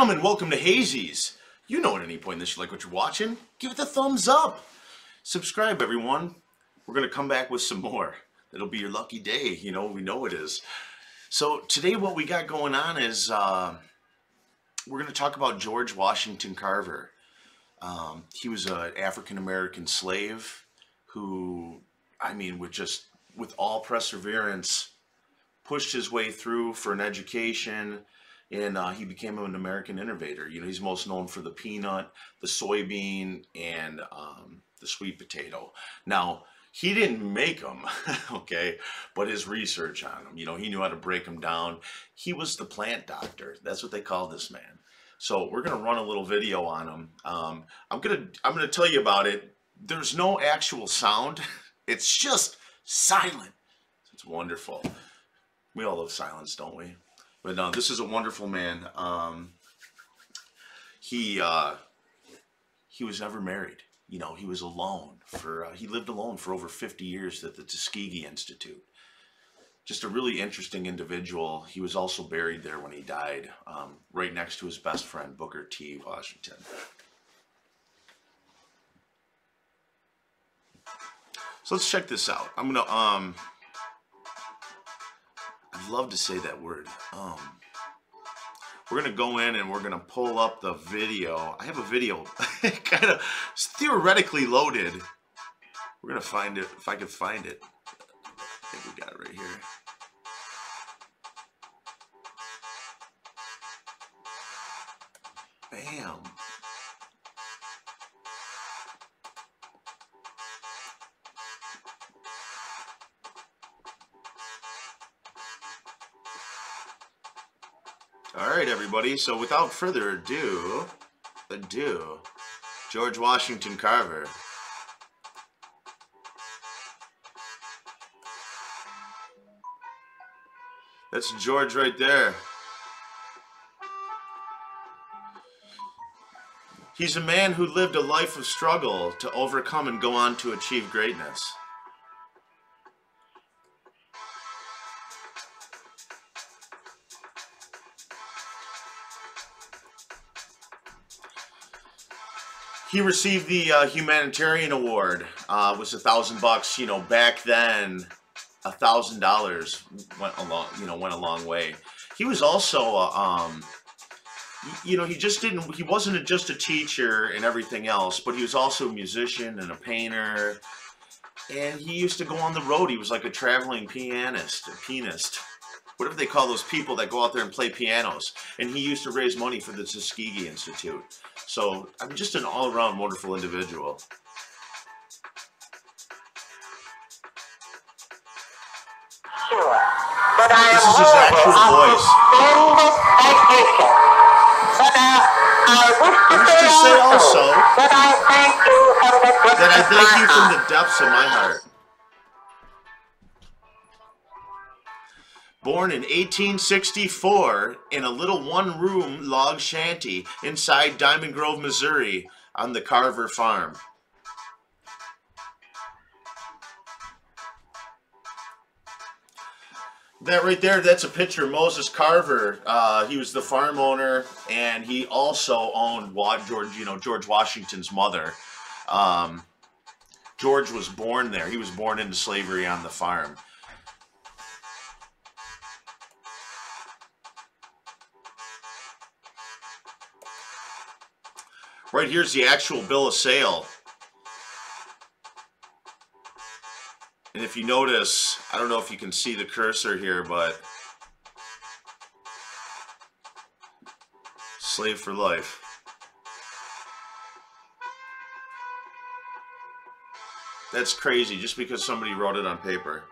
gentlemen, welcome to Hazys. You know at any point in this you like what you're watching, give it the thumbs up. Subscribe, everyone. We're going to come back with some more. It'll be your lucky day, you know, we know it is. So today what we got going on is we're going to talk about George Washington Carver. He was an African-American slave who, I mean, with all perseverance, pushed his way through for an education, and he became an American innovator. You know, he's most known for the peanut, the soybean, and the sweet potato. Now, he didn't make them, okay, but his research on them, you know, he knew how to break them down. He was the plant doctor. That's what they call this man. So we're gonna run a little video on him. I'm gonna tell you about it. There's no actual sound. It's just silent. It's wonderful. We all love silence, don't we? But no, this is a wonderful man. He was never married. You know, he was alone he lived alone for over 50 years at the Tuskegee Institute. Just a really interesting individual. He was also buried there when he died, right next to his best friend, Booker T. Washington. So let's check this out. I'm gonna, I'd love to say that word. We're gonna go in and we're gonna pull up the video. I have a video kind of theoretically loaded. We're gonna find it, if I can find it. I think we got it right here. Bam. All right, everybody. So without further ado, George Washington Carver. That's George right there. He's a man who lived a life of struggle to overcome and go on to achieve greatness. He received the humanitarian award. It was $1,000. You know, back then, $1,000 went a long way. He was also, you know, he wasn't just a teacher and everything else, but he was also a musician and a painter. And he used to go on the road. He was like a traveling pianist. Whatever they call those people that go out there and play pianos. And he used to raise money for the Tuskegee Institute. So, I'm just an all-around wonderful individual. Sure, but I This is his actual voice. I wish to say also that I thank you from the depths of my heart. Born in 1864 in a little one-room log shanty inside Diamond Grove, Missouri, on the Carver farm. That right there, that's a picture of Moses Carver. He was the farm owner, and he also owned George Washington's mother. George was born there. He was born into slavery on the farm. Right here's the actual bill of sale. And if you notice, I don't know if you can see the cursor here, but slave for life. That's crazy, just because somebody wrote it on paper.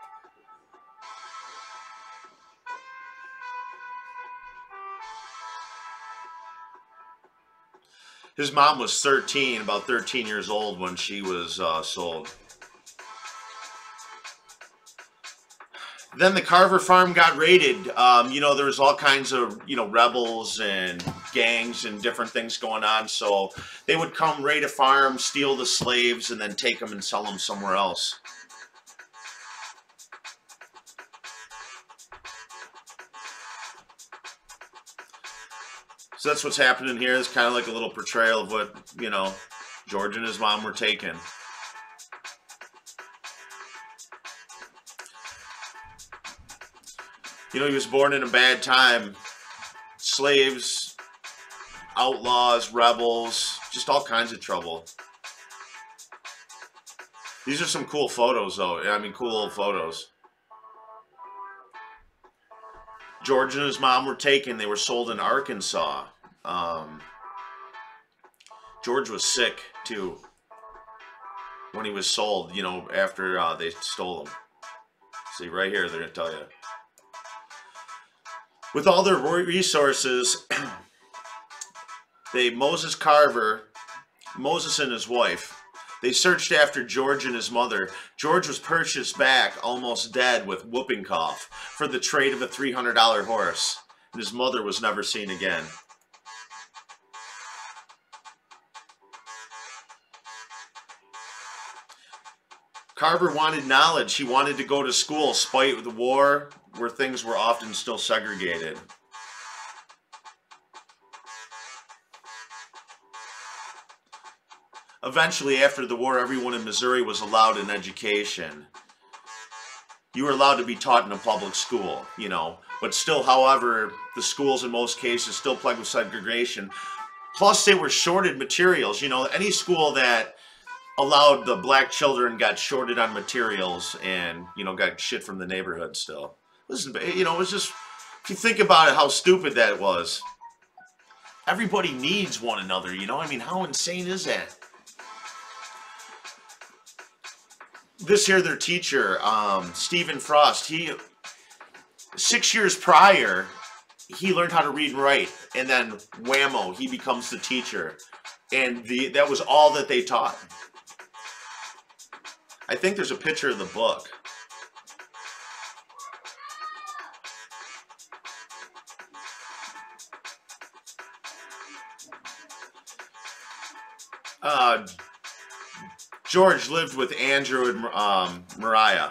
His mom was about 13 years old when she was sold. Then the Carver farm got raided. You know, there was all kinds of, you know, rebels and gangs and different things going on. So they would come raid a farm, steal the slaves, and then take them and sell them somewhere else. So that's what's happening here. It's kind of like a little portrayal of what, you know, George and his mom were taking. You know, he was born in a bad time. Slaves, outlaws, rebels, just all kinds of trouble. These are some cool photos, though. I mean, cool old photos. George and his mom were taken. They were sold in Arkansas. George was sick, too, when he was sold, you know, after they stole him. See, right here, they're going to tell you. With all their resources, Moses Carver, Moses and his wife, they searched after George and his mother. George was purchased back, almost dead, with whooping cough for the trade of a $300 horse. And his mother was never seen again. Carver wanted knowledge. He wanted to go to school, spite the war, where things were often still segregated. Eventually, after the war, everyone in Missouri was allowed an education. You were allowed to be taught in a public school, you know. But still, however, the schools in most cases still plagued with segregation. Plus, they were shorted materials. You know, any school that allowed the black children got shorted on materials and, you know, got shit from the neighborhood still. Listen, you know, it was just, if you think about it, how stupid that was. Everybody needs one another, you know? I mean, how insane is that? This here, their teacher, Stephen Frost, 6 years prior, he learned how to read and write. And then, whammo, he becomes the teacher. And that was all that they taught. I think there's a picture of the book. George lived with Andrew and Mariah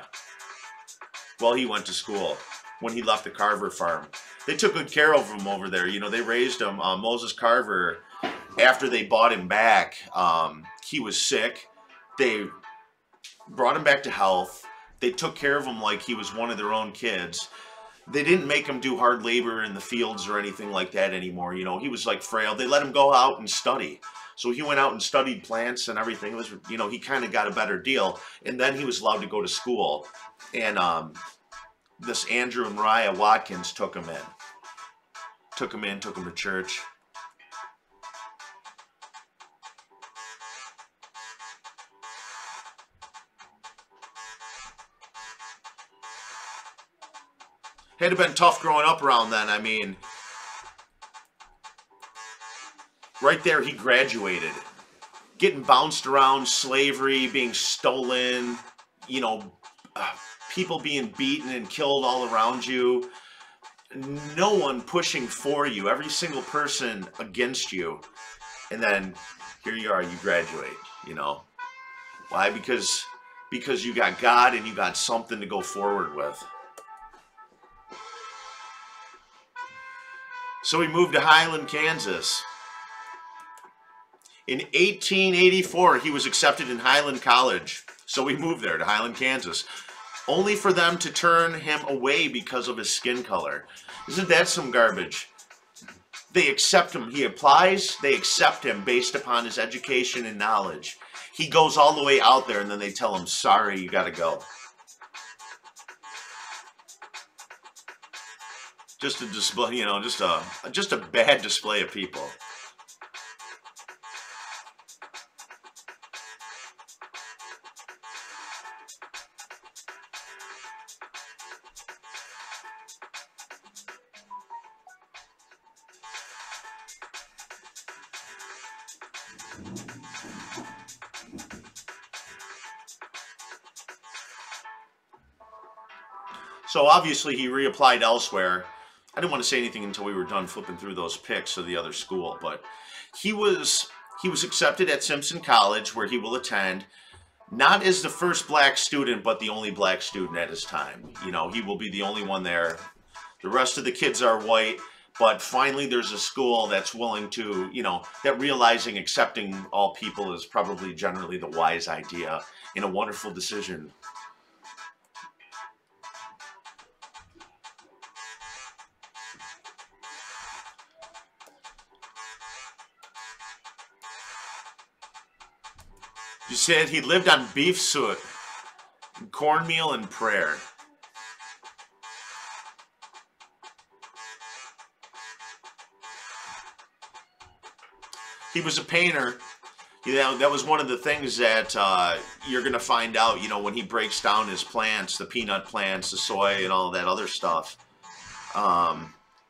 while he went to school when he left the Carver farm. They took good care of him over there. You know, they raised him. Moses Carver, after they bought him back, he was sick. They brought him back to health. They took care of him like he was one of their own kids. They didn't make him do hard labor in the fields or anything like that anymore. You know, he was like frail. They let him go out and study. So he went out and studied plants and everything. It was, you know, he kind of got a better deal. And then he was allowed to go to school. And this Andrew and Mariah Watkins took him in. Took him to church. Had to have been tough growing up around then. I mean, right there, he graduated. Getting bounced around, slavery, being stolen, you know, people being beaten and killed all around you. No one pushing for you. Every single person against you. And then here you are, you graduate, you know. Why? Because you got God and you got something to go forward with. So he moved to Highland, Kansas. In 1884, he was accepted in Highland College. So we moved there to Highland, Kansas. Only for them to turn him away because of his skin color. Isn't that some garbage? They accept him. He applies. They accept him based upon his education and knowledge. He goes all the way out there and then they tell him, sorry, you got to go. Just a display, you know, just a bad display of people. So obviously he reapplied elsewhere. I didn't want to say anything until we were done flipping through those pics of the other school, but he was accepted at Simpson College, where he will attend, not as the first black student, but the only black student at his time. You know, he will be the only one there. The rest of the kids are white, But finally, there's a school that's willing to, that realizing accepting all people is probably generally the wise idea and a wonderful decision. You said he lived on beef suet, cornmeal, and prayer. He was a painter. That was one of the things that you're going to find out, when he breaks down his plants, the peanut plants, the soy, and all that other stuff.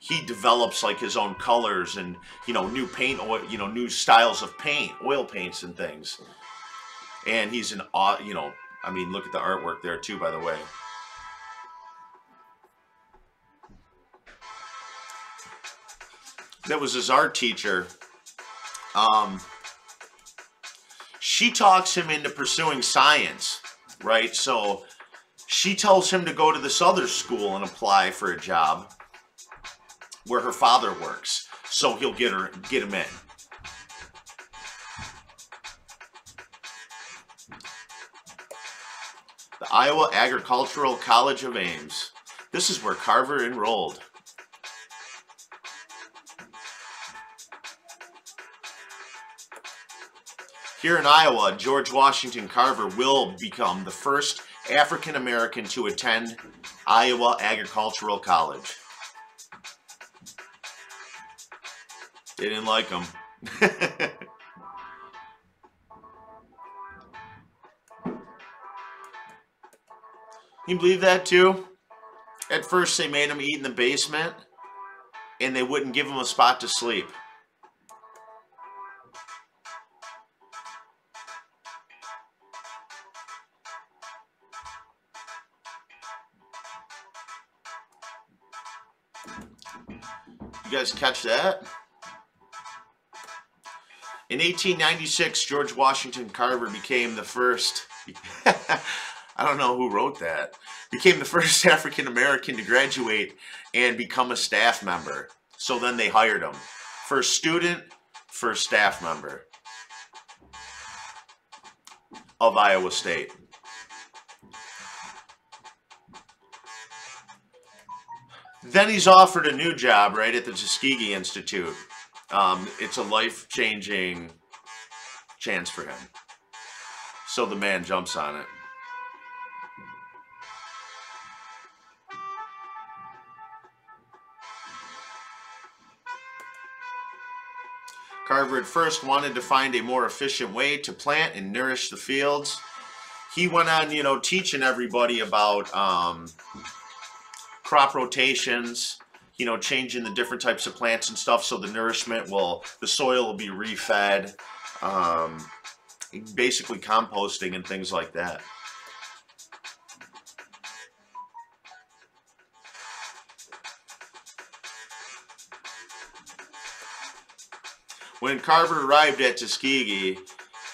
He develops like his own colors and, new paint, new styles of paint, oil paints and things. And he's look at the artwork there too, by the way. That was his art teacher. She talks him into pursuing science, right? So she tells him to go to this other school and apply for a job where her father works. So he'll get him in. The Iowa Agricultural College of Ames. This is where Carver enrolled. Here in Iowa, George Washington Carver will become the first African American to attend Iowa Agricultural College. They didn't like him. You believe that too? At first they made him eat in the basement and they wouldn't give him a spot to sleep. You guys catch that? In 1896, George Washington Carver became the first, I don't know who wrote that, became the first African American to graduate and become a staff member. So then they hired him. First student, first staff member of Iowa State. Then he's offered a new job right at the Tuskegee Institute. It's a life-changing chance for him. So the man jumps on it. Carver at first wanted to find a more efficient way to plant and nourish the fields. He went on, teaching everybody about crop rotations, changing the different types of plants and stuff so the the soil will be refed, basically composting and things like that. When Carver arrived at Tuskegee,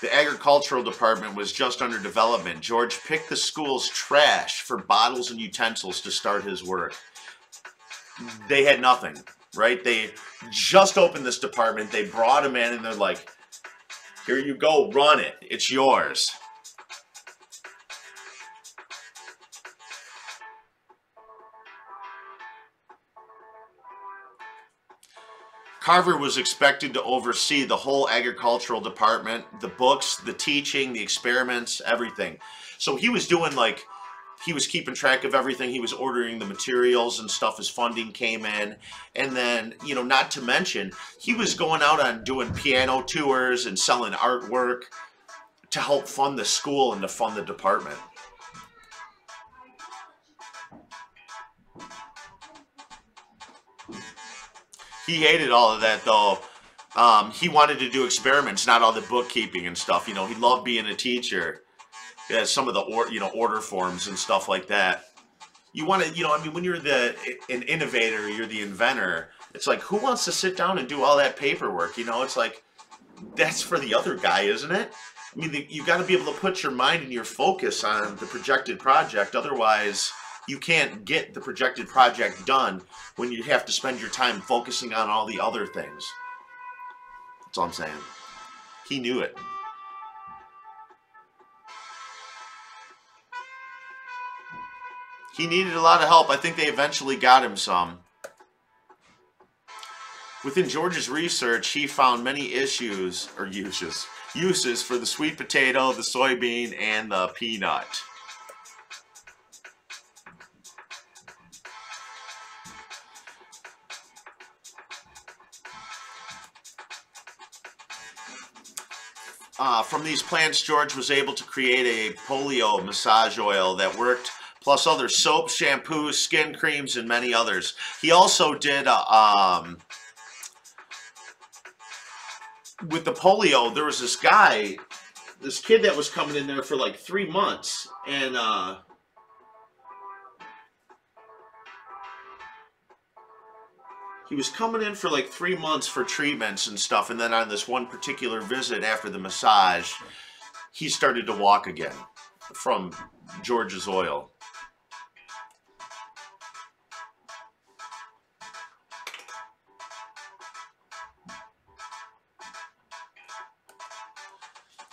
the agricultural department was just under development. George picked the school's trash for bottles and utensils to start his work. They had nothing, right? They just opened this department. They brought him in and they're like, here you go, run it. It's yours. Carver was expected to oversee the whole agricultural department, the books, the teaching, the experiments, everything. So he was doing he was keeping track of everything. He was ordering the materials and stuff as funding came in. And then, not to mention, he was going out on doing piano tours and selling artwork to help fund the school and to fund the department. He hated all of that, though. He wanted to do experiments, not all the bookkeeping and stuff. He loved being a teacher. Yeah, some of the order forms and stuff like that. You want to, when you're an innovator, you're the inventor. It's like, who wants to sit down and do all that paperwork? It's like, that's for the other guy, isn't it? You got to be able to put your mind and your focus on the projected project. Otherwise, you can't get the projected project done when you have to spend your time focusing on all the other things. That's all I'm saying. He knew it. He needed a lot of help. I think they eventually got him some. Within George's research, he found many uses for the sweet potato, the soybean, and the peanut. From these plants, George was able to create a polio massage oil that worked, plus other soaps, shampoos, skin creams, and many others. He also did, with the polio, there was this guy, this kid that was coming in there for like 3 months, and he was coming in for like 3 months for treatments and stuff, and then on this one particular visit after the massage, he started to walk again from George's oil.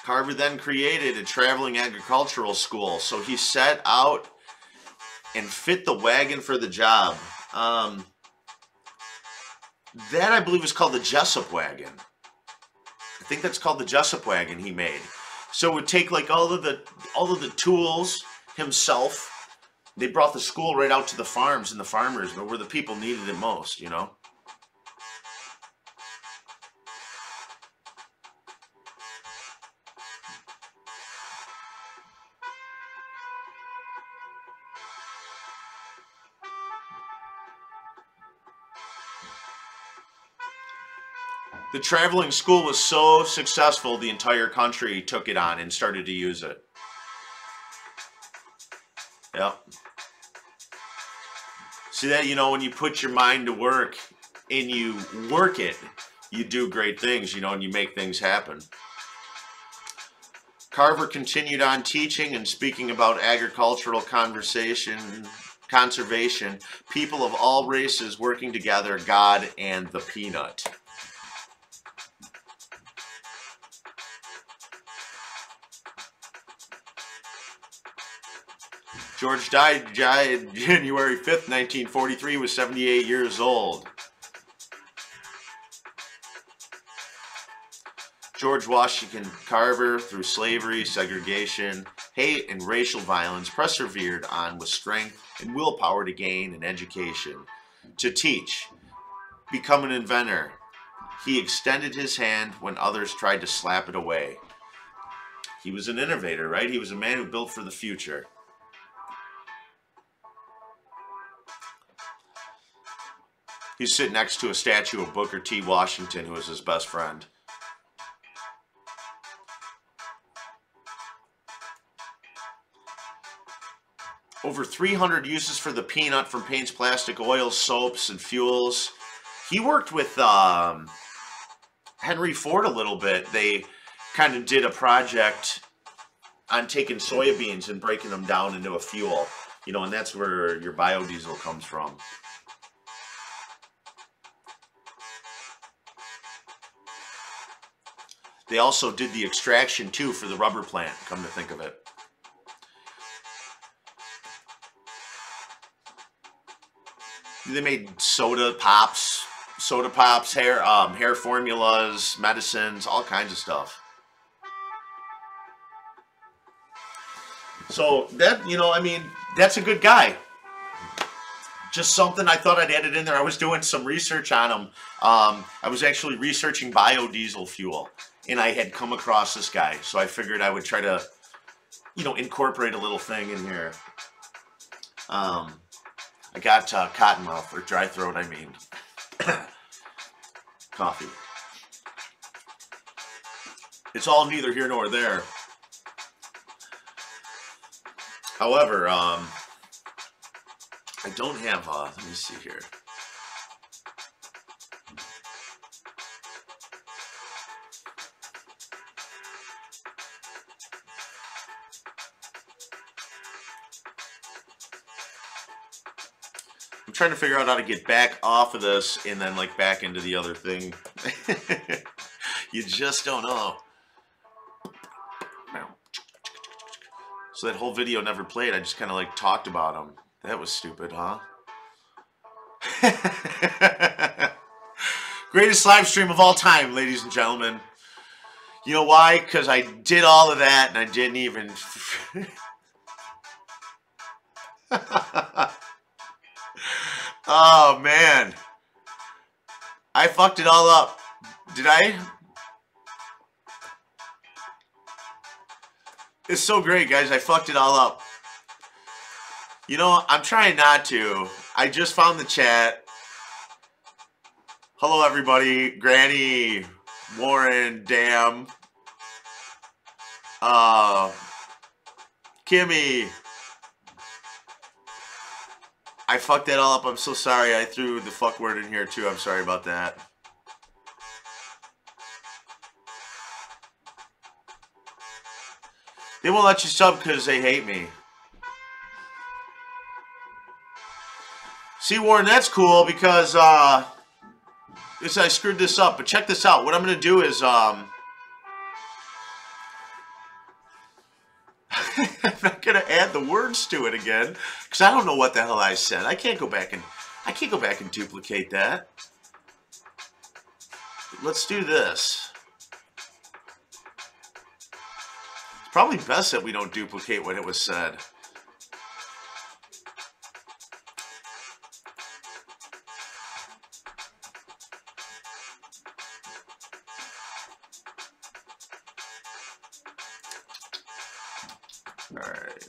Carver then created a traveling agricultural school, so he set out and fit the wagon for the job. That, I believe, is called the Jessup wagon. I think that's called the Jessup wagon he made. So it would take like all of the tools himself. They brought the school right out to the farms and the farmers, but where the people needed it most, you know. The traveling school was so successful, the entire country took it on and started to use it. Yep. See that, you know, when you put your mind to work and you work it, you do great things, you know, and you make things happen. Carver continued on teaching and speaking about agricultural conservation, people of all races working together, God and the peanut. George died January 5th, 1943, was 78 years old. George Washington Carver, through slavery, segregation, hate, and racial violence, persevered on with strength and willpower to gain an education, to teach, become an inventor. He extended his hand when others tried to slap it away. He was an innovator, right? He was a man who built for the future. He's sitting next to a statue of Booker T. Washington, who was his best friend. Over 300 uses for the peanut, from paints, plastic, oils, soaps, and fuels. He worked with Henry Ford a little bit. They kind of did a project on taking soybeans and breaking them down into a fuel. You know, and that's where your biodiesel comes from. They also did the extraction, too, for the rubber plant, come to think of it. They made soda pops, hair formulas, medicines, all kinds of stuff. So that, you know, I mean, that's a good guy. Just something I thought I'd added in there. I was doing some research on him. I was actually researching biodiesel fuel, and I had come across this guy. So I figured I would try to, you know, incorporate a little thing in here. I got cotton mouth, or dry throat, I mean. Coffee. It's all neither here nor there. However, I don't have, let me see here. I'm trying to figure out how to get back off of this and then like back into the other thing. You just don't know. So that whole video never played. I just kind of like talked about him. That was stupid, huh? Greatest live stream of all time, ladies and gentlemen. You know why? Because I did all of that and I didn't even... Oh, man. I fucked it all up. Did I? It's so great, guys. I fucked it all up. You know, I'm trying not to. I just found the chat. Hello, everybody. Granny, Warren, Dam, Kimmy. I fucked that all up. I'm so sorry. I threw the fuck word in here, too. I'm sorry about that. They won't let you sub because they hate me. See, Warren, that's cool because I screwed this up. But check this out. What I'm going to do is I'm not going to add the words to it again because I don't know what the hell I said. I can't go back and duplicate that. Let's do this. It's probably best that we don't duplicate what it was said. All right.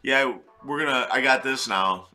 Yeah, I got this now.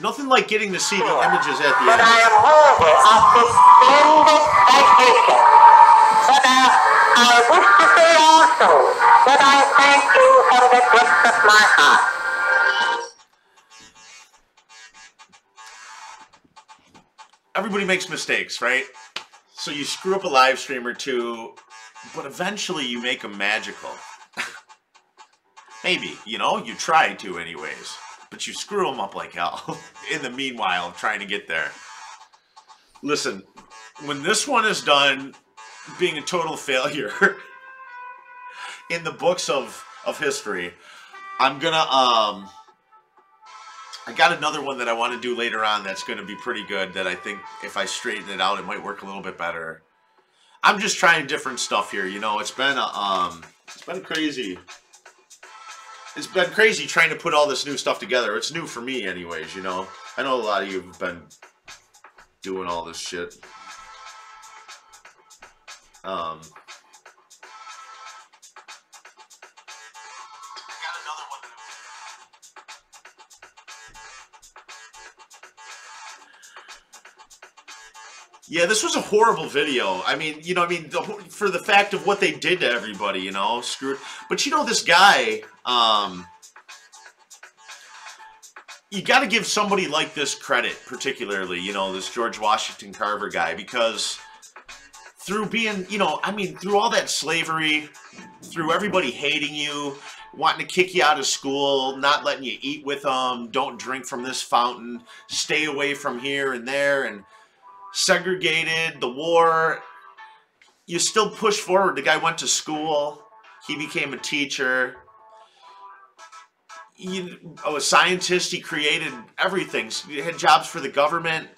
Nothing like getting to see the images at the But end. I am worthy of this splendid citation. But I wish to say also that I thank you from the depths of my heart. Everybody makes mistakes, right? So you screw up a live stream or two, but eventually you make them magical. Maybe, you know, you try to anyways. But you screw them up like hell in the meanwhile of trying to get there. Listen, when this one is done being a total failure in the books of history, I'm gonna, I got another one that I want to do later on that's going to be pretty good that I think if I straighten it out, it might work a little bit better. I'm just trying different stuff here, you know. It's been crazy. It's been crazy trying to put all this new stuff together. It's new for me anyways, you know. I know a lot of you have been doing all this shit. Yeah, this was a horrible video. I mean, you know, for the fact of what they did to everybody, you know, screwed. But you know, this guy, you got to give somebody like this credit, particularly, you know, this George Washington Carver guy, because through being, you know, I mean, through all that slavery, through everybody hating you, wanting to kick you out of school, not letting you eat with them, don't drink from this fountain, stay away from here and there, and segregated, the war, you still push forward. The guy went to school, he became a teacher, a scientist, he created everything. He had jobs for the government.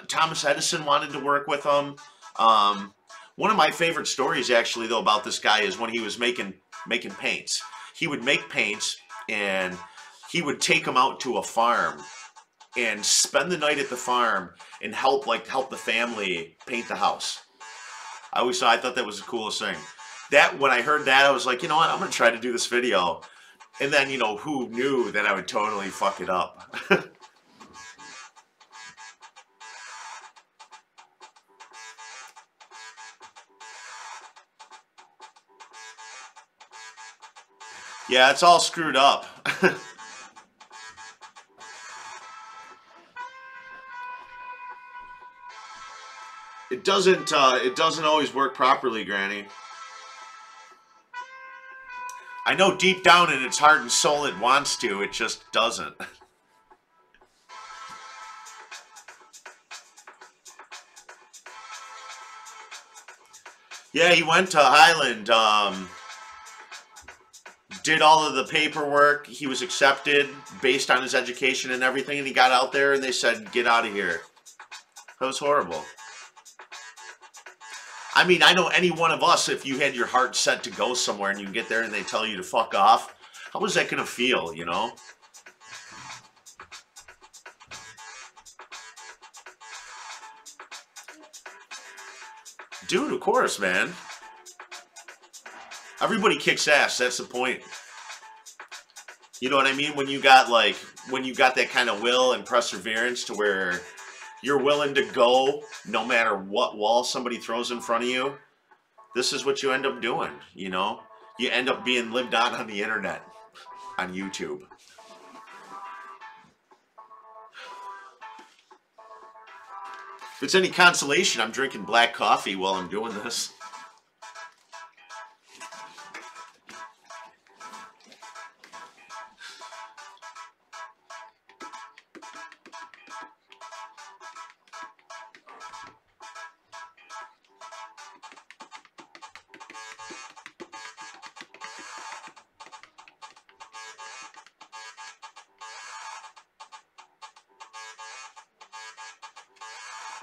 Thomas Edison wanted to work with him. One of my favorite stories, actually, though, about this guy is when he was making paints. He would make paints, and he would take them out to a farm, and spend the night at the farm and help the family paint the house. I thought that was the coolest thing. That when I heard that, I was like, you know what, I'm gonna try to do this video. And then, you know, who knew that I would totally fuck it up. Yeah, it's all screwed up. It doesn't always work properly, Granny. I know deep down in its heart and soul it wants to, it just doesn't. Yeah, he went to Highland, did all of the paperwork, he was accepted based on his education and everything, and he got out there and they said, get out of here. That was horrible. I mean, I know any one of us, if you had your heart set to go somewhere and you get there and they tell you to fuck off, how was that going to feel, you know? Dude, of course, man. Everybody kicks ass, that's the point. You know what I mean? When you got that kind of will and perseverance to where you're willing to go no matter what wall somebody throws in front of you, this is what you end up doing, you know? You end up being lived on the internet, on YouTube. If it's any consolation, I'm drinking black coffee while I'm doing this.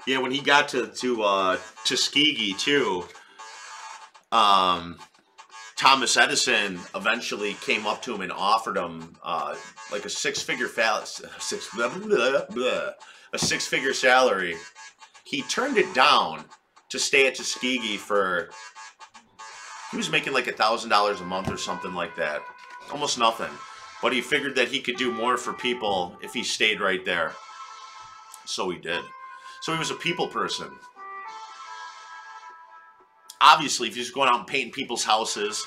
Yeah, when he got to Tuskegee too, Thomas Edison eventually came up to him and offered him like a six-figure salary. He turned it down to stay at Tuskegee for. He was making like $1,000 a month or something like that, almost nothing. But he figured that he could do more for people if he stayed right there. So he did. So he was a people person. Obviously, if he's going out and painting people's houses.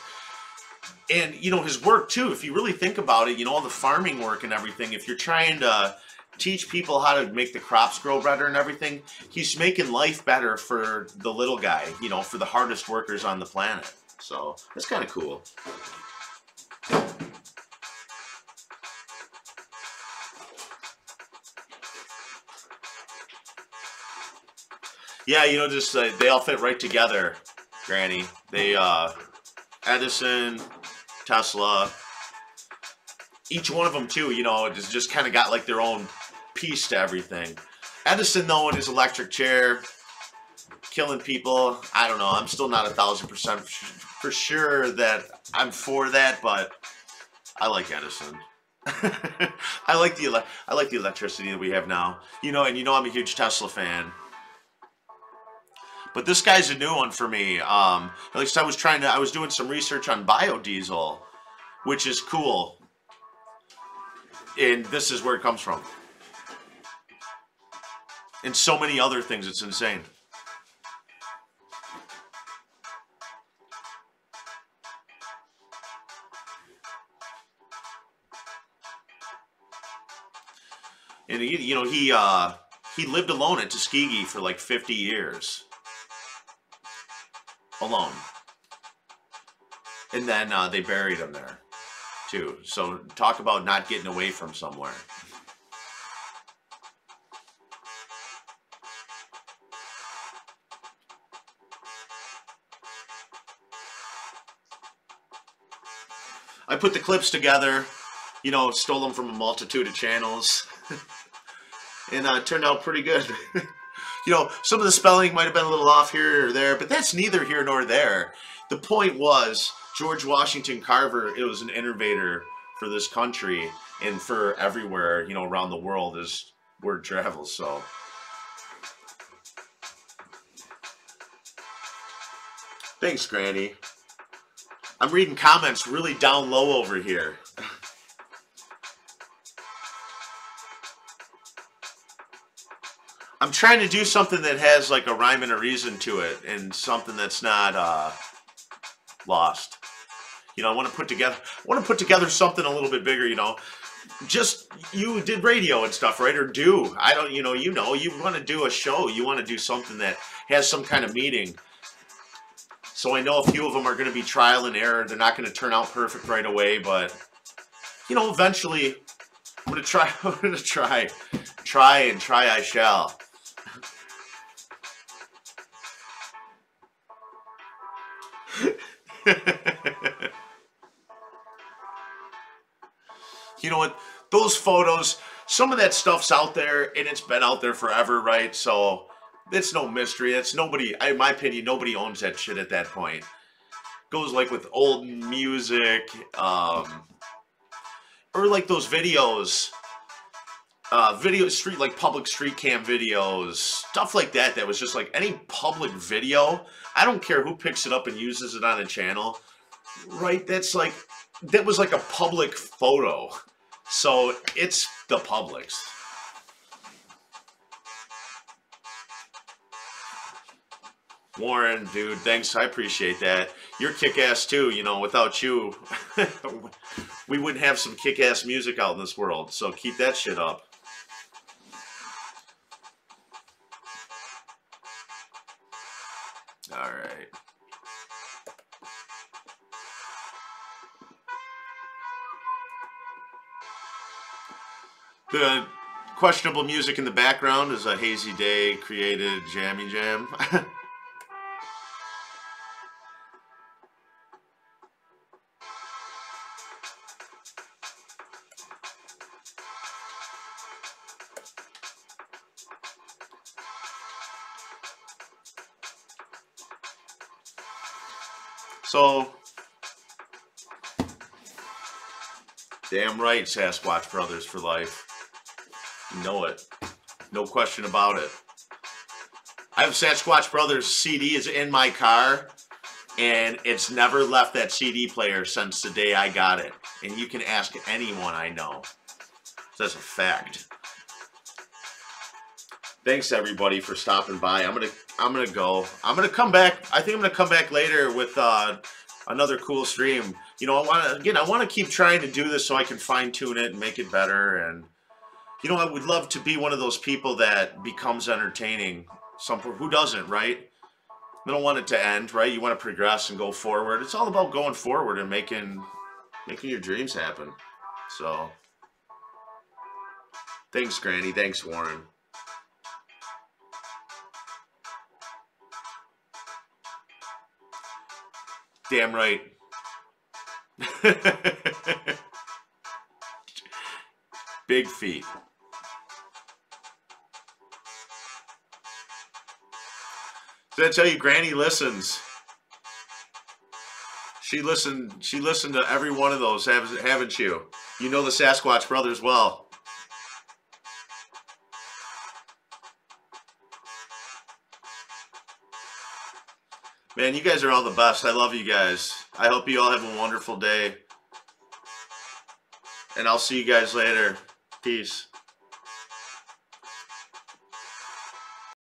And, you know, his work, too, if you really think about it, you know, all the farming work and everything, if you're trying to teach people how to make the crops grow better and everything, he's making life better for the little guy, you know, for the hardest workers on the planet. So, that's kind of cool. Yeah, you know, just they all fit right together, Granny. They, Edison, Tesla, each one of them too, you know, just kind of got like their own piece to everything. Edison, though, in his electric chair, killing people, I don't know. I'm still not 1,000% for sure that I'm for that, but I like Edison. I like the electricity that we have now, you know, and you know I'm a huge Tesla fan. But this guy's a new one for me. At least I was doing some research on biodiesel, which is cool. And this is where it comes from. And so many other things, it's insane. And you know, he lived alone at Tuskegee for like 50 years. Alone. And then they buried him there too. So talk about not getting away from somewhere. I put the clips together, you know, stole them from a multitude of channels, and it turned out pretty good. You know, some of the spelling might have been a little off here or there, but that's neither here nor there. The point was, George Washington Carver, it was an innovator for this country and for everywhere, you know, around the world. Is word travels, so. Thanks, Granny. I'm reading comments really down low over here. I'm trying to do something that has like a rhyme and a reason to it, and something that's not lost. You know, I want to put together something a little bit bigger. You know, just you did radio and stuff, right? Or do I don't? You want to do a show. You want to do something that has some kind of meaning. So I know a few of them are going to be trial and error. They're not going to turn out perfect right away, but you know, eventually, I'm going to try. I'm going to try I shall. You know what? Those photos, some of that stuff's out there, and it's been out there forever, right? So it's no mystery. It's nobody, in my opinion, nobody owns that shit at that point. Goes like with old music, or like those videos, like public street cam videos, stuff like that. That was just like any public video. I don't care who picks it up and uses it on a channel, right? That was like a public photo. So it's the public's. Warren, dude, thanks. I appreciate that. You're kick-ass too. You know, without you, we wouldn't have some kick-ass music out in this world. So keep that shit up. All right. The questionable music in the background is a Hazy Day created jammy jam. So, damn right, Sasquatch Brothers for life. You know it. No question about it. I have Sasquatch Brothers CDs in my car, and it's never left that CD player since the day I got it. And you can ask anyone I know. That's a fact. Thanks everybody for stopping by. I'm gonna go. I'm gonna come back. I think I'm gonna come back later with another cool stream. You know, I want to keep trying to do this so I can fine tune it and make it better. And you know, I would love to be one of those people that becomes entertaining. Who doesn't, right? You don't want it to end, right? You want to progress and go forward. It's all about going forward and making your dreams happen. So, thanks, Granny. Thanks, Warren. Damn right. Big feet. Did I tell you Granny listens? She listened to every one of those, haven't you? You know the Sasquatch Brothers well. Man, you guys are all the best. I love you guys. I hope you all have a wonderful day. And I'll see you guys later. Peace.